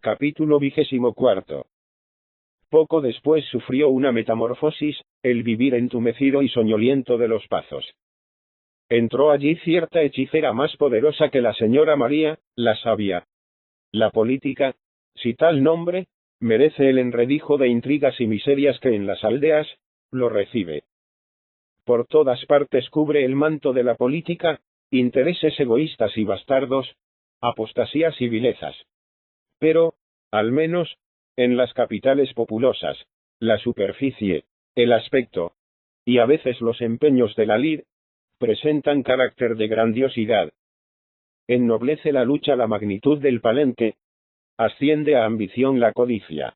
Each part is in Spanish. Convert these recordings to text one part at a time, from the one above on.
Capítulo 24. Poco después sufrió una metamorfosis, el vivir entumecido y soñoliento de los Pazos. Entró allí cierta hechicera más poderosa que la señora María, la sabia. La política, si tal nombre, merece el enredijo de intrigas y miserias que en las aldeas, lo recibe. Por todas partes cubre el manto de la política, intereses egoístas y bastardos, apostasías y vilezas. Pero, al menos, en las capitales populosas, la superficie, el aspecto, y a veces los empeños de la lid, presentan carácter de grandiosidad. Ennoblece la lucha la magnitud del palenque, asciende a ambición la codicia,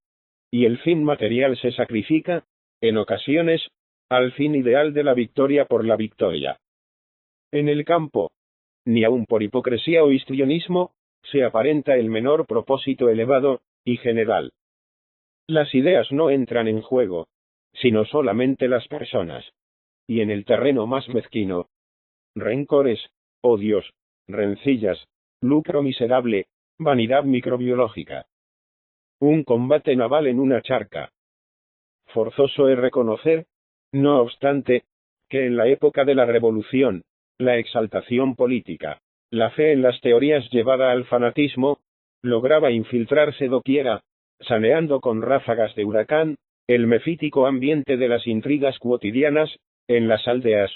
y el fin material se sacrifica, en ocasiones, al fin ideal de la victoria por la victoria. En el campo, ni aun por hipocresía o histrionismo, se aparenta el menor propósito elevado y general. Las ideas no entran en juego, sino solamente las personas. Y en el terreno más mezquino, rencores, odios, rencillas, lucro miserable, vanidad microbiológica. Un combate naval en una charca. Forzoso es reconocer, no obstante, que en la época de la Revolución, la exaltación política, la fe en las teorías llevada al fanatismo, lograba infiltrarse doquiera, saneando con ráfagas de huracán, el mefítico ambiente de las intrigas cotidianas, en las aldeas.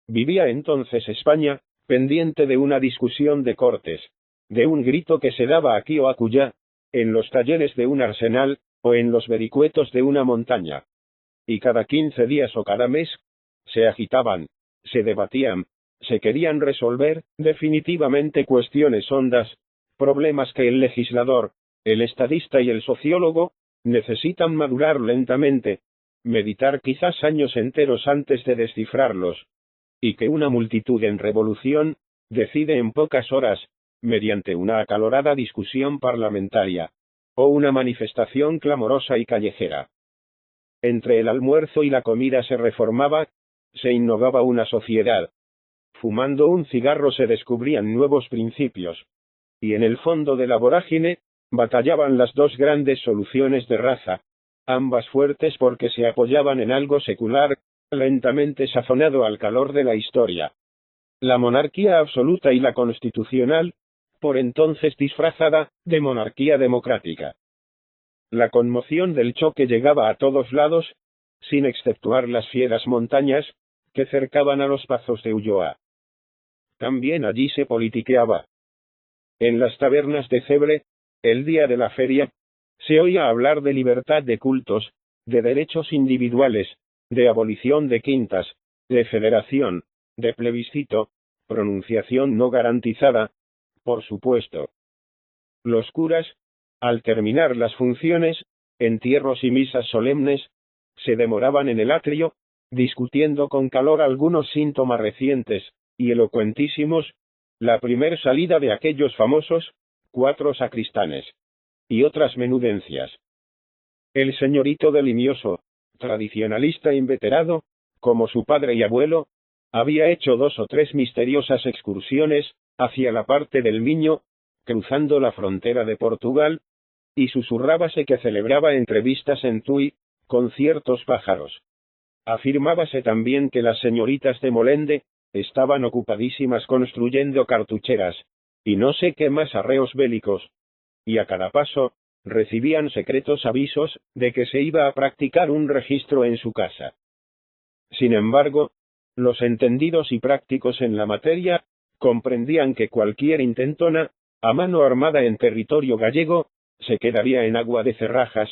Vivía entonces España, pendiente de una discusión de cortes, de un grito que se daba aquí o acullá, en los talleres de un arsenal, o en los vericuetos de una montaña. Y cada 15 días o cada mes, se agitaban, se debatían, se querían resolver, definitivamente cuestiones hondas, problemas que el legislador, el estadista y el sociólogo, necesitan madurar lentamente, meditar quizás años enteros antes de descifrarlos, y que una multitud en revolución, decide en pocas horas, mediante una acalorada discusión parlamentaria, o una manifestación clamorosa y callejera. Entre el almuerzo y la comida se reformaba, se innovaba una sociedad. Fumando un cigarro se descubrían nuevos principios. Y en el fondo de la vorágine, batallaban las dos grandes soluciones de raza, ambas fuertes porque se apoyaban en algo secular, lentamente sazonado al calor de la historia. La monarquía absoluta y la constitucional, por entonces disfrazada de monarquía democrática. La conmoción del choque llegaba a todos lados, sin exceptuar las fieras montañas, que cercaban a los Pazos de Ulloa. También allí se politiqueaba. En las tabernas de Cebre, el día de la feria, se oía hablar de libertad de cultos, de derechos individuales, de abolición de quintas, de federación, de plebiscito, pronunciación no garantizada, por supuesto. Los curas, al terminar las funciones, entierros y misas solemnes, se demoraban en el atrio, discutiendo con calor algunos síntomas recientes, y elocuentísimos, la primer salida de aquellos famosos 4 sacristanes, y otras menudencias. El señorito de Limioso, tradicionalista inveterado, como su padre y abuelo, había hecho 2 o 3 misteriosas excursiones, hacia la parte del Miño, cruzando la frontera de Portugal, y susurrábase que celebraba entrevistas en Tui, con ciertos pájaros. Afirmábase también que las señoritas de Molende, estaban ocupadísimas construyendo cartucheras, y no sé qué más arreos bélicos, y a cada paso, recibían secretos avisos, de que se iba a practicar un registro en su casa. Sin embargo, los entendidos y prácticos en la materia, comprendían que cualquier intentona, a mano armada en territorio gallego, se quedaría en agua de cerrajas,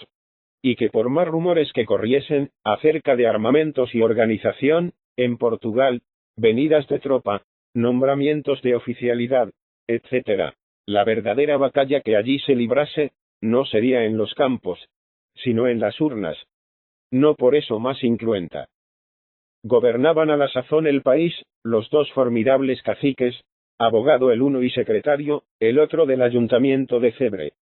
y que por más rumores que corriesen, acerca de armamentos y organización, en Portugal, venidas de tropa, nombramientos de oficialidad, etc., la verdadera batalla que allí se librase, no sería en los campos, sino en las urnas. No por eso más incruenta. Gobernaban a la sazón el país, los 2 formidables caciques, abogado el uno y secretario, el otro del ayuntamiento de Cebre.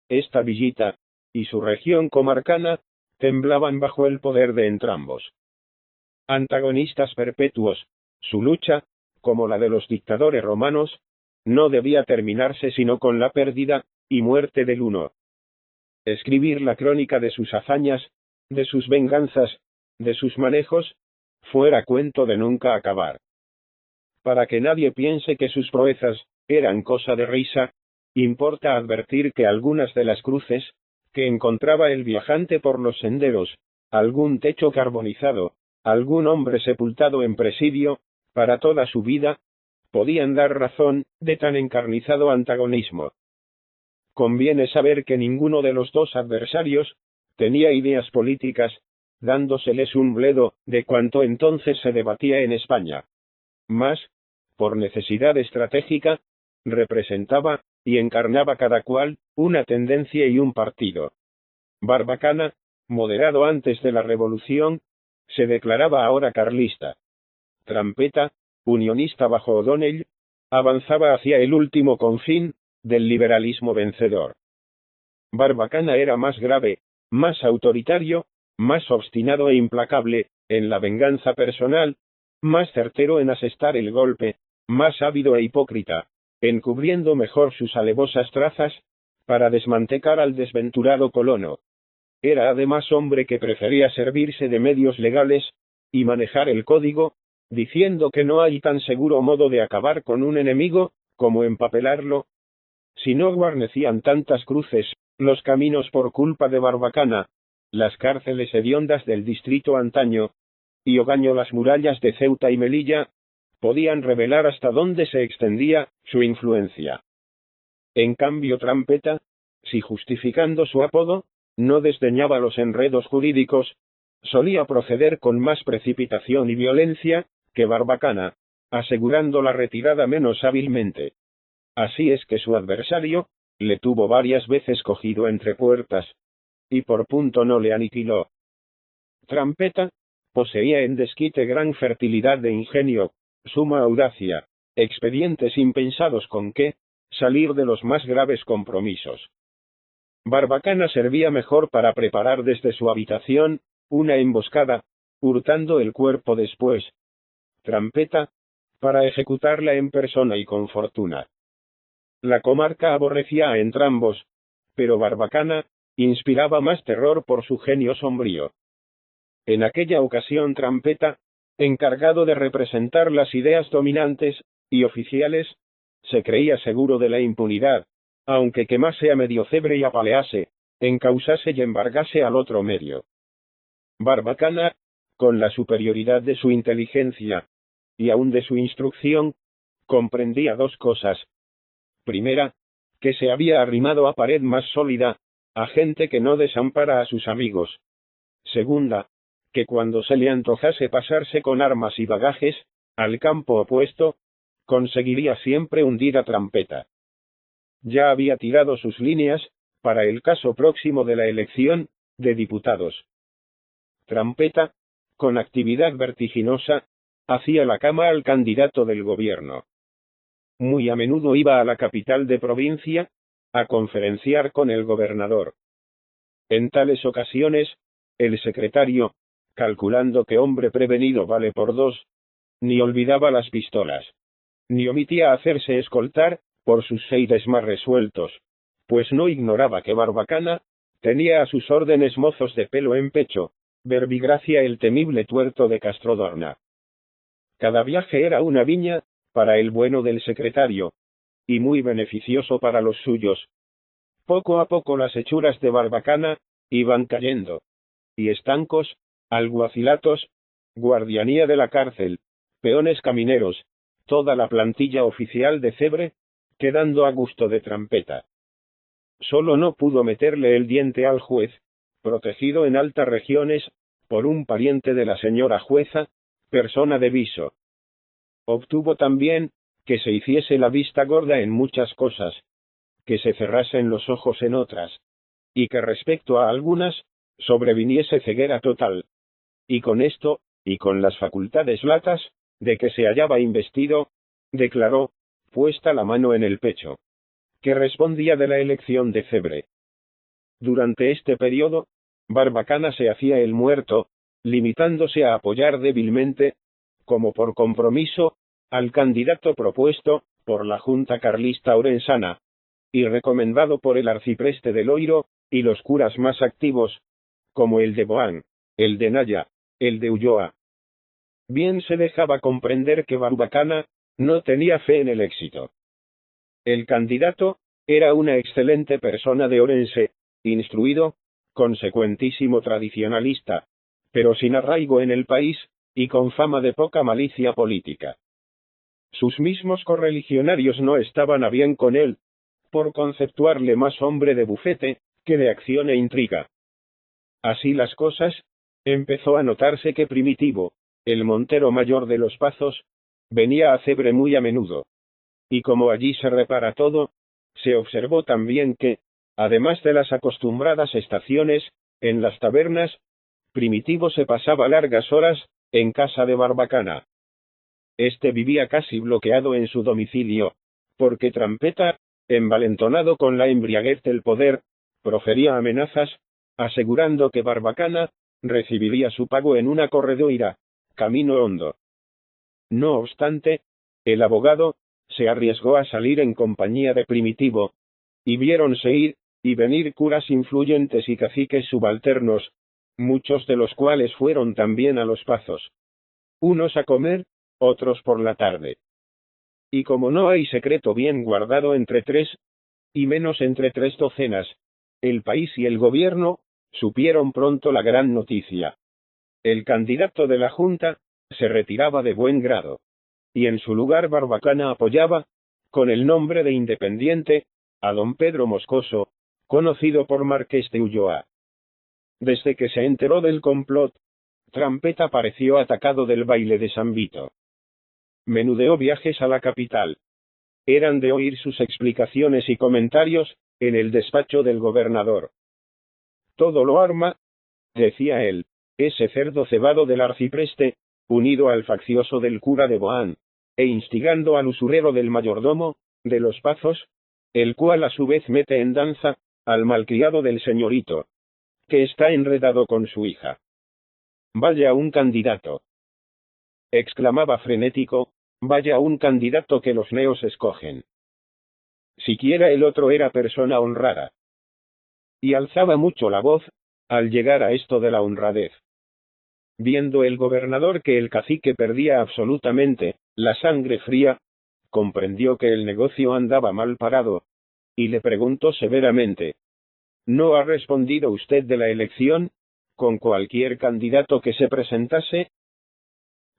Esta villita, y su región comarcana, temblaban bajo el poder de entrambos. Antagonistas perpetuos, su lucha, como la de los dictadores romanos, no debía terminarse sino con la pérdida, y muerte del uno. Escribir la crónica de sus hazañas, de sus venganzas, de sus manejos, fuera cuento de nunca acabar. Para que nadie piense que sus proezas eran cosa de risa, importa advertir que algunas de las cruces que encontraba el viajante por los senderos, algún techo carbonizado, algún hombre sepultado en presidio, para toda su vida, podían dar razón de tan encarnizado antagonismo. Conviene saber que ninguno de los dos adversarios tenía ideas políticas, dándoseles un bledo de cuanto entonces se debatía en España. Mas, por necesidad estratégica, representaba y encarnaba cada cual una tendencia y un partido. Barbacana, moderado antes de la Revolución, se declaraba ahora carlista. Trampeta, unionista bajo O'Donnell, avanzaba hacia el último confín del liberalismo vencedor. Barbacana era más grave, más autoritario, más obstinado e implacable en la venganza personal, más certero en asestar el golpe, más ávido e hipócrita, encubriendo mejor sus alevosas trazas, para desmantecar al desventurado colono. Era además hombre que prefería servirse de medios legales, y manejar el código, diciendo que no hay tan seguro modo de acabar con un enemigo, como empapelarlo. Si no guarnecían tantas cruces los caminos por culpa de Barbacana, las cárceles hediondas del distrito antaño, y Ogaño las murallas de Ceuta y Melilla, podían revelar hasta dónde se extendía su influencia. En cambio Trampeta, si justificando su apodo, no desdeñaba los enredos jurídicos, solía proceder con más precipitación y violencia que Barbacana, asegurando la retirada menos hábilmente. Así es que su adversario le tuvo varias veces cogido entre puertas, y por punto no le aniquiló. Trampeta poseía en desquite gran fertilidad de ingenio, suma audacia, expedientes impensados con que salir de los más graves compromisos. Barbacana servía mejor para preparar desde su habitación una emboscada, hurtando el cuerpo después. Trampeta, para ejecutarla en persona y con fortuna. La comarca aborrecía a entrambos, pero Barbacana inspiraba más terror por su genio sombrío. En aquella ocasión Trampeta, encargado de representar las ideas dominantes y oficiales, se creía seguro de la impunidad, aunque quemase a medio cebre y apalease, encausase y embargase al otro medio. Barbacana, con la superioridad de su inteligencia, y aun de su instrucción, comprendía dos cosas. Primera, que se había arrimado a pared más sólida, a gente que no desampara a sus amigos. Segunda, que cuando se le antojase pasarse con armas y bagajes al campo opuesto, conseguiría siempre hundir a Trampeta. Ya había tirado sus líneas para el caso próximo de la elección de diputados. Trampeta, con actividad vertiginosa, hacía la cama al candidato del gobierno. Muy a menudo iba a la capital de provincia a conferenciar con el gobernador. En tales ocasiones, el secretario, calculando que hombre prevenido vale por dos, ni olvidaba las pistolas, ni omitía hacerse escoltar por sus seires más resueltos, pues no ignoraba que Barbacana tenía a sus órdenes mozos de pelo en pecho, Verbigracia el temible tuerto de Castrodorna. Cada viaje era una viña para el bueno del secretario, y muy beneficioso para los suyos. Poco a poco las hechuras de Barbacana iban cayendo, y estancos, alguacilatos, guardianía de la cárcel, peones camineros, toda la plantilla oficial de Cebre, quedando a gusto de Trampeta. Solo no pudo meterle el diente al juez, protegido en altas regiones por un pariente de la señora jueza, persona de viso. Obtuvo también que se hiciese la vista gorda en muchas cosas, que se cerrasen los ojos en otras, y que respecto a algunas, sobreviniese ceguera total. Y con esto, y con las facultades latas, de que se hallaba investido, declaró, puesta la mano en el pecho, que respondía de la elección de Cebre. Durante este periodo, Barbacana se hacía el muerto, limitándose a apoyar débilmente, como por compromiso, al candidato propuesto por la Junta Carlista Orensana, y recomendado por el arcipreste de Loiro, y los curas más activos, como el de Boán, el de Naya, el de Ulloa. Bien se dejaba comprender que Barbacana no tenía fe en el éxito. El candidato era una excelente persona de Orense, instruido, consecuentísimo tradicionalista, pero sin arraigo en el país, y con fama de poca malicia política. Sus mismos correligionarios no estaban a bien con él, por conceptuarle más hombre de bufete, que de acción e intriga. Así las cosas, empezó a notarse que Primitivo, el montero mayor de los Pazos, venía a Cebre muy a menudo. Y como allí se repara todo, se observó también que, además de las acostumbradas estaciones, en las tabernas, Primitivo se pasaba largas horas, en casa de Barbacana. Este vivía casi bloqueado en su domicilio, porque Trampeta, envalentonado con la embriaguez del poder, profería amenazas, asegurando que Barbacana recibiría su pago en una corredoira, camino hondo. No obstante, el abogado se arriesgó a salir en compañía de Primitivo, y viéronse ir y venir curas influyentes y caciques subalternos, muchos de los cuales fueron también a los Pazos. Unos a comer, otros por la tarde. Y como no hay secreto bien guardado entre tres, y menos entre 3 docenas, el país y el gobierno supieron pronto la gran noticia. El candidato de la Junta se retiraba de buen grado, y en su lugar Barbacana apoyaba, con el nombre de independiente, a don Pedro Moscoso, conocido por Marqués de Ulloa. Desde que se enteró del complot, Trampeta pareció atacado del baile de San Vito. Menudeó viajes a la capital. Eran de oír sus explicaciones y comentarios, en el despacho del gobernador. Todo lo arma, decía él, ese cerdo cebado del arcipreste, unido al faccioso del cura de Boán, e instigando al usurero del mayordomo, de los Pazos, el cual a su vez mete en danza, al malcriado del señorito, que está enredado con su hija. Vaya un candidato, exclamaba frenético, vaya un candidato que los neos escogen. Siquiera el otro era persona honrada. Y alzaba mucho la voz, al llegar a esto de la honradez. Viendo el gobernador que el cacique perdía absolutamente la sangre fría, comprendió que el negocio andaba mal parado, y le preguntó severamente: ¿No ha respondido usted de la elección, con cualquier candidato que se presentase?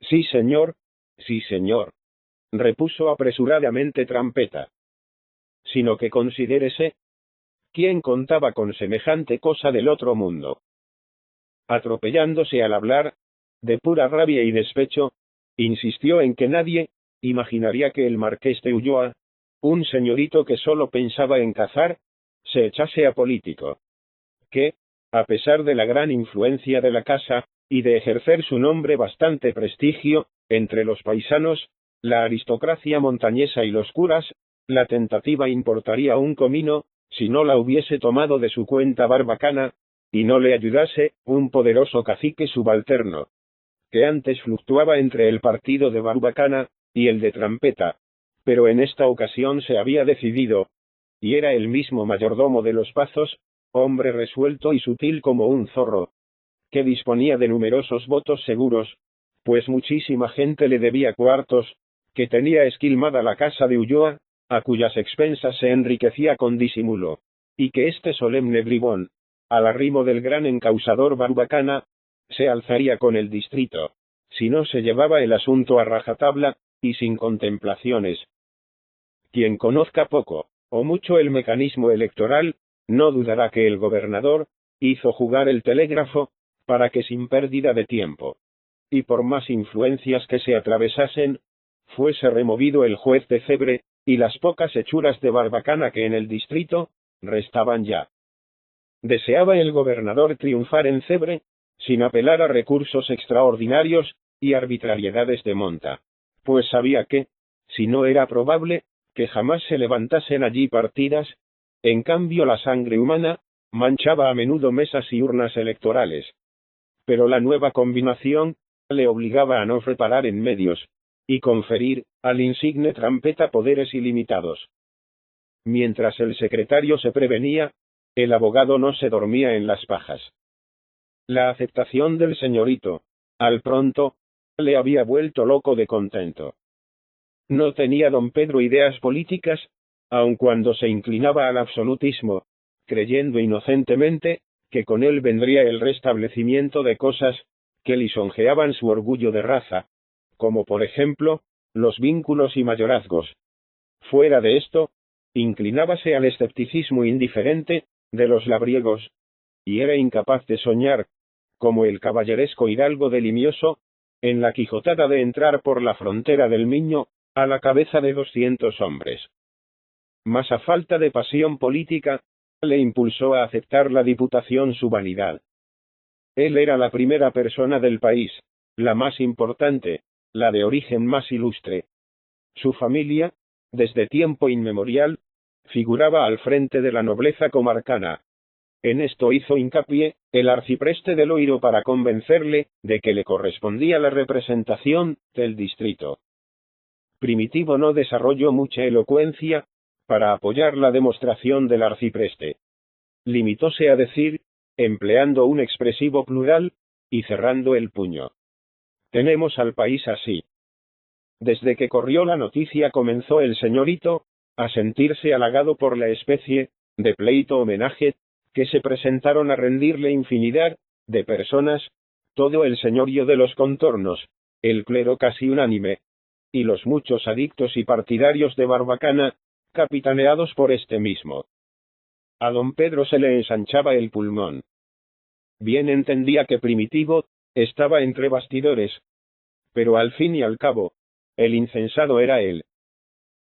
Sí, señor, repuso apresuradamente Trampeta. Sino que considérese, ¿quién contaba con semejante cosa del otro mundo? Atropellándose al hablar, de pura rabia y despecho, insistió en que nadie imaginaría que el marqués de Ulloa, un señorito que solo pensaba en cazar, se echase a político. Que, a pesar de la gran influencia de la casa, y de ejercer su nombre bastante prestigio, entre los paisanos, la aristocracia montañesa y los curas, la tentativa importaría un comino, si no la hubiese tomado de su cuenta Barbacana, y no le ayudase un poderoso cacique subalterno, que antes fluctuaba entre el partido de Barbacana y el de Trampeta, pero en esta ocasión se había decidido, y era el mismo mayordomo de los Pazos, hombre resuelto y sutil como un zorro, que disponía de numerosos votos seguros, pues muchísima gente le debía cuartos, que tenía esquilmada la casa de Ulloa, a cuyas expensas se enriquecía con disimulo, y que este solemne bribón, al arrimo del gran encausador Barbacana, se alzaría con el distrito, si no se llevaba el asunto a rajatabla, y sin contemplaciones. Quien conozca poco, o mucho el mecanismo electoral, no dudará que el gobernador hizo jugar el telégrafo, para que sin pérdida de tiempo, y por más influencias que se atravesasen, fuese removido el juez de Cebre, y las pocas hechuras de Barbacana que en el distrito restaban ya. Deseaba el gobernador triunfar en Cebre, sin apelar a recursos extraordinarios y arbitrariedades de monta, pues sabía que, si no era probable, que jamás se levantasen allí partidas, en cambio la sangre humana manchaba a menudo mesas y urnas electorales. Pero la nueva combinación le obligaba a no reparar en medios, y conferir al insigne Trampeta poderes ilimitados. Mientras el secretario se prevenía, el abogado no se dormía en las pajas. La aceptación del señorito, al pronto, le había vuelto loco de contento. No tenía don Pedro ideas políticas, aun cuando se inclinaba al absolutismo, creyendo inocentemente que con él vendría el restablecimiento de cosas que lisonjeaban su orgullo de raza, como por ejemplo, los vínculos y mayorazgos. Fuera de esto, inclinábase al escepticismo indiferente de los labriegos, y era incapaz de soñar, como el caballeresco hidalgo de Limioso, en la quijotada de entrar por la frontera del Miño, a la cabeza de 200 hombres. Mas a falta de pasión política, le impulsó a aceptar la diputación su vanidad. Él era la primera persona del país, la más importante, la de origen más ilustre. Su familia, desde tiempo inmemorial, figuraba al frente de la nobleza comarcana. En esto hizo hincapié el arcipreste de Loiro para convencerle de que le correspondía la representación del distrito. Primitivo no desarrolló mucha elocuencia para apoyar la demostración del arcipreste. Limitóse a decir, empleando un expresivo plural, y cerrando el puño: tenemos al país así. Desde que corrió la noticia comenzó el señorito a sentirse halagado por la especie de pleito homenaje que se presentaron a rendirle infinidad de personas, todo el señorío de los contornos, el clero casi unánime, y los muchos adictos y partidarios de Barbacana, capitaneados por este mismo. A don Pedro se le ensanchaba el pulmón. Bien entendía que Primitivo estaba entre bastidores, pero al fin y al cabo, el incensado era él.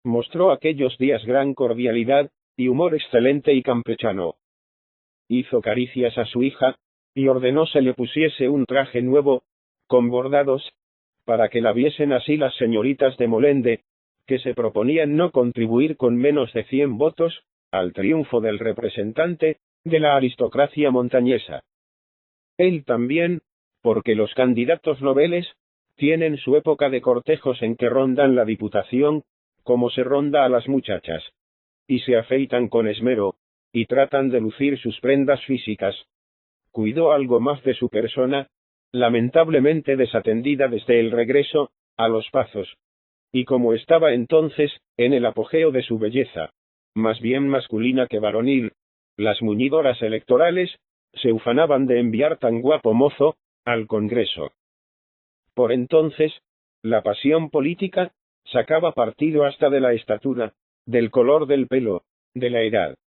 Mostró aquellos días gran cordialidad y humor excelente y campechano. Hizo caricias a su hija, y ordenó se le pusiese un traje nuevo, con bordados, para que la viesen así las señoritas de Molende, que se proponían no contribuir con menos de 100 votos, al triunfo del representante de la aristocracia montañesa. Él también, porque los candidatos noveles tienen su época de cortejos en que rondan la diputación, como se ronda a las muchachas, y se afeitan con esmero, y tratan de lucir sus prendas físicas. Cuidó algo más de su persona, lamentablemente desatendida desde el regreso a Los Pazos, y como estaba entonces en el apogeo de su belleza, más bien masculina que varonil, las muñidoras electorales se ufanaban de enviar tan guapo mozo al Congreso. Por entonces, la pasión política sacaba partido hasta de la estatura, del color del pelo, de la edad.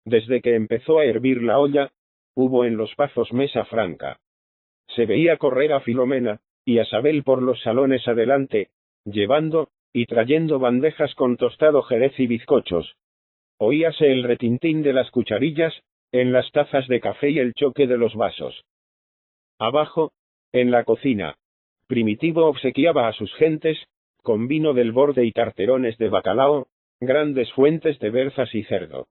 Desde que empezó a hervir la olla, hubo en Los Pazos mesa franca. Se veía correr a Filomena y a Sabel por los salones adelante, llevando y trayendo bandejas con tostado jerez y bizcochos. Oíase el retintín de las cucharillas en las tazas de café y el choque de los vasos. Abajo, en la cocina, Primitivo obsequiaba a sus gentes con vino del Borde y tarterones de bacalao, grandes fuentes de berzas y cerdo.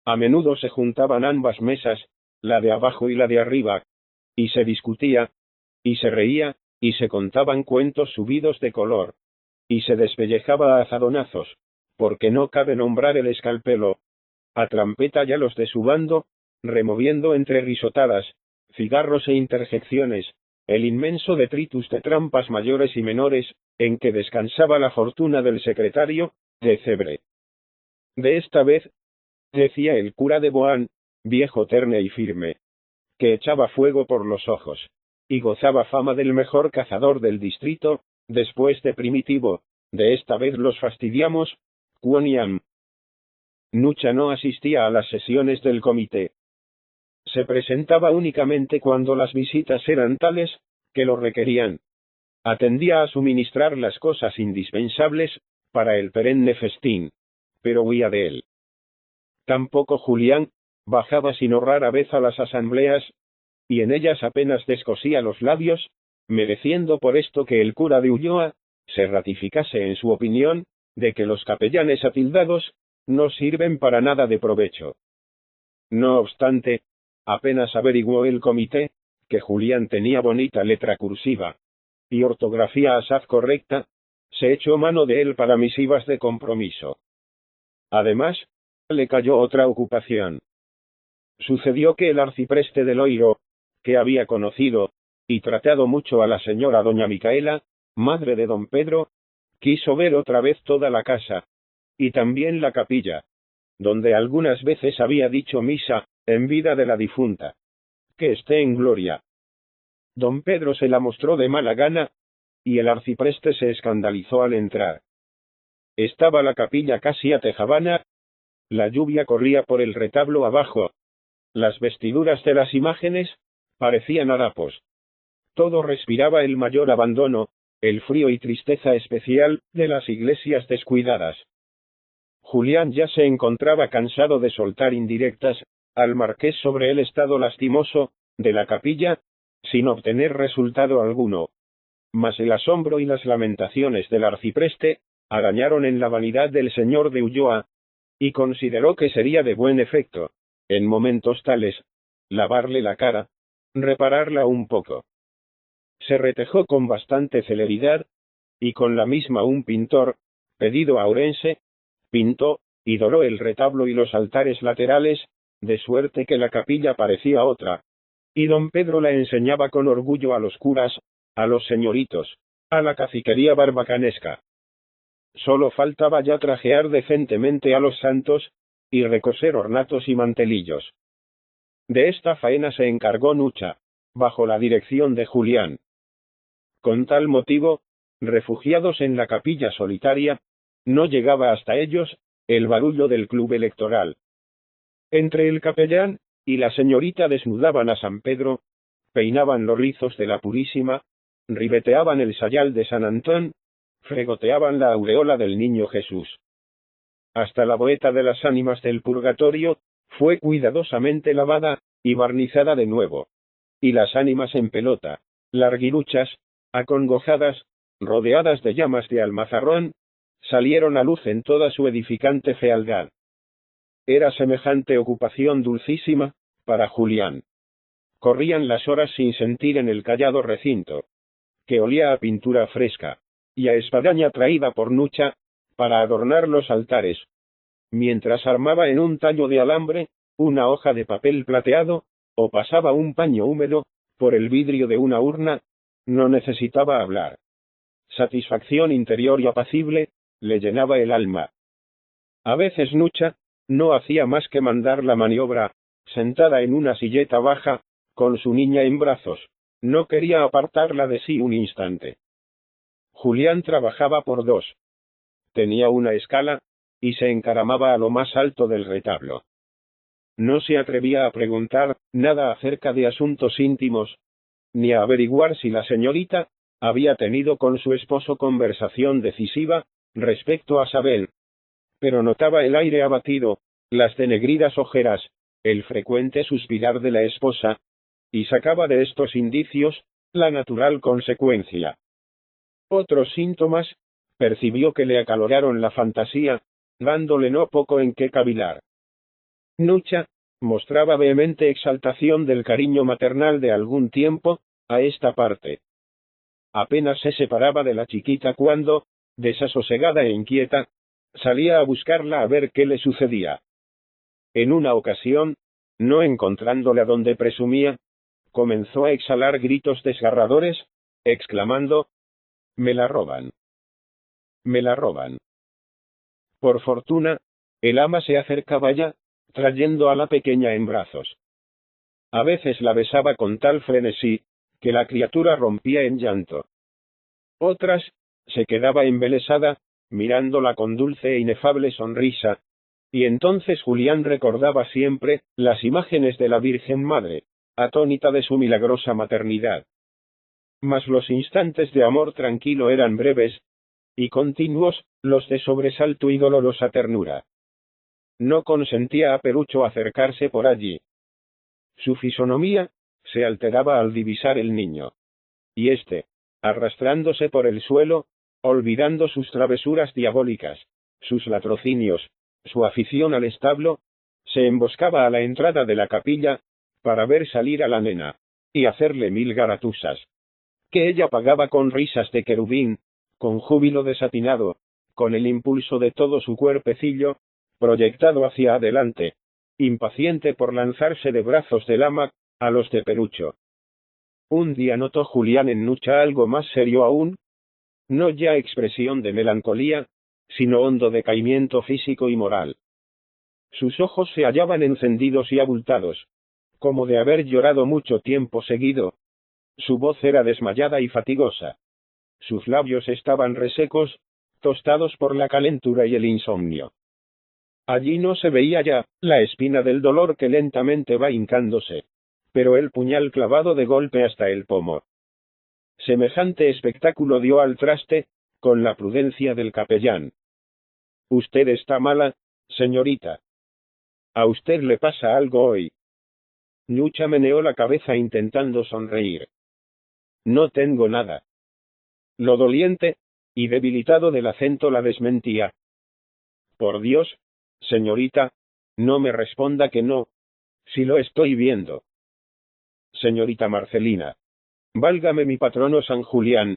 A menudo se juntaban ambas mesas, la de abajo y la de arriba, y se discutía, y se reía, y se contaban cuentos subidos de color, y se despellejaba a azadonazos, porque no cabe nombrar el escalpelo, a trampeta ya los de su bando, removiendo entre risotadas, cigarros e interjecciones, el inmenso detritus de trampas mayores y menores, en que descansaba la fortuna del secretario de Cebre. De esta vez, decía el cura de Boán, viejo terne y firme, que echaba fuego por los ojos, y gozaba fama del mejor cazador del distrito, después de Primitivo, de esta vez los fastidiamos, Cuoniam. Nucha no asistía a las sesiones del comité. Se presentaba únicamente cuando las visitas eran tales que lo requerían. Atendía a suministrar las cosas indispensables para el perenne festín, pero huía de él. Tampoco Julián bajaba sino rara vez a las asambleas, y en ellas apenas descosía los labios, mereciendo por esto que el cura de Ulloa se ratificase en su opinión de que los capellanes atildados no sirven para nada de provecho. No obstante, apenas averiguó el comité que Julián tenía bonita letra cursiva y ortografía asaz correcta, se echó mano de él para misivas de compromiso. Además, le cayó otra ocupación. Sucedió que el arcipreste de Loiro, que había conocido y tratado mucho a la señora doña Micaela, madre de don Pedro, quiso ver otra vez toda la casa, y también la capilla, donde algunas veces había dicho misa, en vida de la difunta. Que esté en gloria. Don Pedro se la mostró de mala gana, y el arcipreste se escandalizó al entrar. Estaba la capilla casi a tejabana, la lluvia corría por el retablo abajo, las vestiduras de las imágenes parecían harapos. Todo respiraba el mayor abandono, el frío y tristeza especial de las iglesias descuidadas. Julián ya se encontraba cansado de soltar indirectas al marqués sobre el estado lastimoso de la capilla, sin obtener resultado alguno. Mas el asombro y las lamentaciones del arcipreste arañaron en la vanidad del señor de Ulloa, y consideró que sería de buen efecto, en momentos tales, lavarle la cara, repararla un poco. Se retejó con bastante celeridad, y con la misma un pintor, pedido a Ourense, pintó y doró el retablo y los altares laterales, de suerte que la capilla parecía otra, y don Pedro la enseñaba con orgullo a los curas, a los señoritos, a la caciquería barbacanesca. Solo faltaba ya trajear decentemente a los santos, y recoser ornatos y mantelillos. De esta faena se encargó Nucha, bajo la dirección de Julián. Con tal motivo, refugiados en la capilla solitaria, no llegaba hasta ellos el barullo del club electoral. Entre el capellán y la señorita desnudaban a San Pedro, peinaban los rizos de la Purísima, ribeteaban el sayal de San Antón, fregoteaban la aureola del Niño Jesús. Hasta la boeta de las ánimas del purgatorio fue cuidadosamente lavada y barnizada de nuevo. Y las ánimas en pelota, larguiruchas, acongojadas, rodeadas de llamas de almazarrón, salieron a luz en toda su edificante fealdad. Era semejante ocupación dulcísima para Julián. Corrían las horas sin sentir en el callado recinto, que olía a pintura fresca, y a espadaña traída por Nucha, para adornar los altares, mientras armaba en un tallo de alambre una hoja de papel plateado, o pasaba un paño húmedo por el vidrio de una urna, no necesitaba hablar. Satisfacción interior y apacible le llenaba el alma. A veces Nucha no hacía más que mandar la maniobra, sentada en una silleta baja, con su niña en brazos, no quería apartarla de sí un instante. Julián trabajaba por dos. Tenía una escala, y se encaramaba a lo más alto del retablo. No se atrevía a preguntar nada acerca de asuntos íntimos, ni a averiguar si la señorita había tenido con su esposo conversación decisiva respecto a Sabel. Pero notaba el aire abatido, las denegridas ojeras, el frecuente suspirar de la esposa, y sacaba de estos indicios la natural consecuencia. Otros síntomas percibió que le acaloraron la fantasía, dándole no poco en qué cavilar. Nucha mostraba vehemente exaltación del cariño maternal de algún tiempo a esta parte. Apenas se separaba de la chiquita cuando, desasosegada e inquieta, salía a buscarla a ver qué le sucedía. En una ocasión, no encontrándola donde presumía, comenzó a exhalar gritos desgarradores, exclamando: «¡Me la roban! ¡Me la roban!». Por fortuna, el ama se acercaba ya, trayendo a la pequeña en brazos. A veces la besaba con tal frenesí, que la criatura rompía en llanto. Otras, se quedaba embelesada, mirándola con dulce e inefable sonrisa, y entonces Julián recordaba siempre las imágenes de la Virgen Madre, atónita de su milagrosa maternidad. Mas los instantes de amor tranquilo eran breves y continuos, los de sobresalto y dolorosa ternura. No consentía a Perucho acercarse por allí. Su fisonomía se alteraba al divisar el niño. Y éste, arrastrándose por el suelo, olvidando sus travesuras diabólicas, sus latrocinios, su afición al establo, se emboscaba a la entrada de la capilla, para ver salir a la nena, y hacerle mil garatusas, que ella pagaba con risas de querubín, con júbilo desatinado, con el impulso de todo su cuerpecillo, proyectado hacia adelante, impaciente por lanzarse de brazos del ama a los de Perucho. Un día notó Julián en Nucha algo más serio aún, no ya expresión de melancolía, sino hondo decaimiento físico y moral. Sus ojos se hallaban encendidos y abultados, como de haber llorado mucho tiempo seguido. Su voz era desmayada y fatigosa. Sus labios estaban resecos, tostados por la calentura y el insomnio. Allí no se veía ya la espina del dolor que lentamente va hincándose, pero el puñal clavado de golpe hasta el pomo. Semejante espectáculo dio al traste con la prudencia del capellán. «Usted está mala, señorita. ¿A usted le pasa algo hoy?» Nucha meneó la cabeza intentando sonreír. «No tengo nada». Lo doliente y debilitado del acento la desmentía. «Por Dios, señorita, no me responda que no, si lo estoy viendo». «Señorita Marcelina, válgame mi patrono San Julián,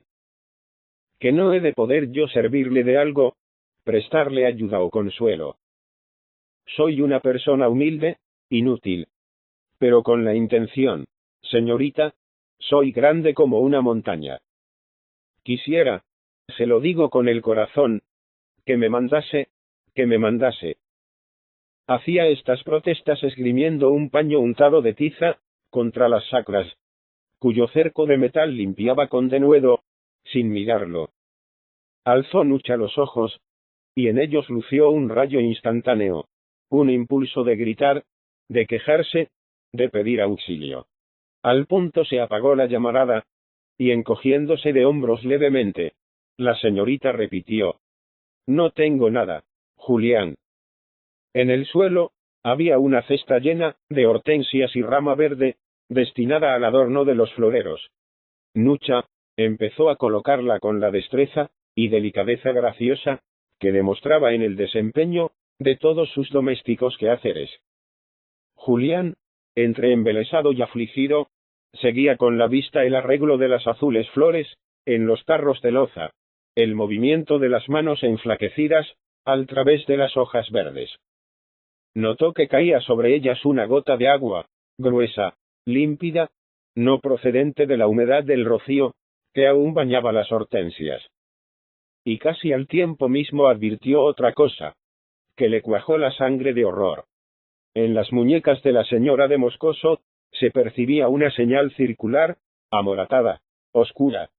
que no he de poder yo servirle de algo, prestarle ayuda o consuelo. Soy una persona humilde, inútil, pero con la intención, señorita, soy grande como una montaña. Quisiera, se lo digo con el corazón, que me mandase. Hacía estas protestas esgrimiendo un paño untado de tiza contra las sacras, cuyo cerco de metal limpiaba con denuedo, sin mirarlo. Alzó Nucha los ojos, y en ellos lució un rayo instantáneo, un impulso de gritar, de quejarse, de pedir auxilio. Al punto se apagó la llamarada, y encogiéndose de hombros levemente, la señorita repitió: «No tengo nada, Julián». En el suelo había una cesta llena de hortensias y rama verde, destinada al adorno de los floreros. Nucha empezó a colocarla con la destreza y delicadeza graciosa que demostraba en el desempeño de todos sus domésticos quehaceres. Julián, entre embelesado y afligido, seguía con la vista el arreglo de las azules flores en los tarros de loza, el movimiento de las manos enflaquecidas al través de las hojas verdes. Notó que caía sobre ellas una gota de agua, gruesa, límpida, no procedente de la humedad del rocío, que aún bañaba las hortensias. Y casi al tiempo mismo advirtió otra cosa, que le cuajó la sangre de horror. En las muñecas de la señora de Moscoso se percibía una señal circular, amoratada, oscura.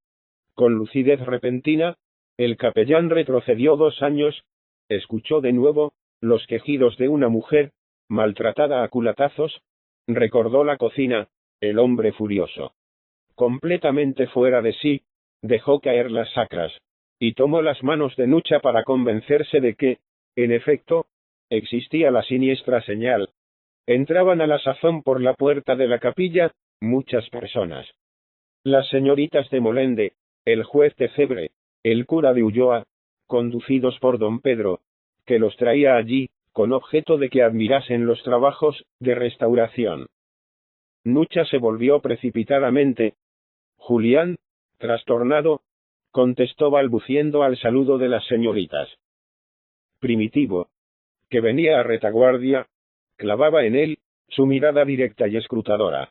Con lucidez repentina, el capellán retrocedió 2 años, escuchó de nuevo los quejidos de una mujer, maltratada a culatazos, recordó la cocina, el hombre furioso. Completamente fuera de sí, dejó caer las sacras, y tomó las manos de Nucha para convencerse de que, en efecto, existía la siniestra señal. Entraban a la sazón por la puerta de la capilla muchas personas. Las señoritas de Molende, el juez de Cebre, el cura de Ulloa, conducidos por don Pedro, que los traía allí, con objeto de que admirasen los trabajos de restauración. Nucha se volvió precipitadamente. Julián, trastornado, contestó balbuciendo al saludo de las señoritas. Primitivo, que venía a retaguardia, clavaba en él su mirada directa y escrutadora.